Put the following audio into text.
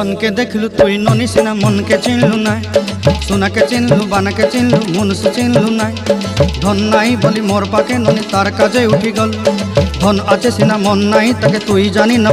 ধনকে দেখলু তুই ননি সিনা মনকে চিনলু নাই, সোনাকে চিনলু বানাকে চিনলু মনুষ্য চিনলু নাই। ধন নাই বলি মোর পাকে ননি তার কাজে উঠি গল, ধন আছে সিনা মন নাই তাকে তুই জানি না।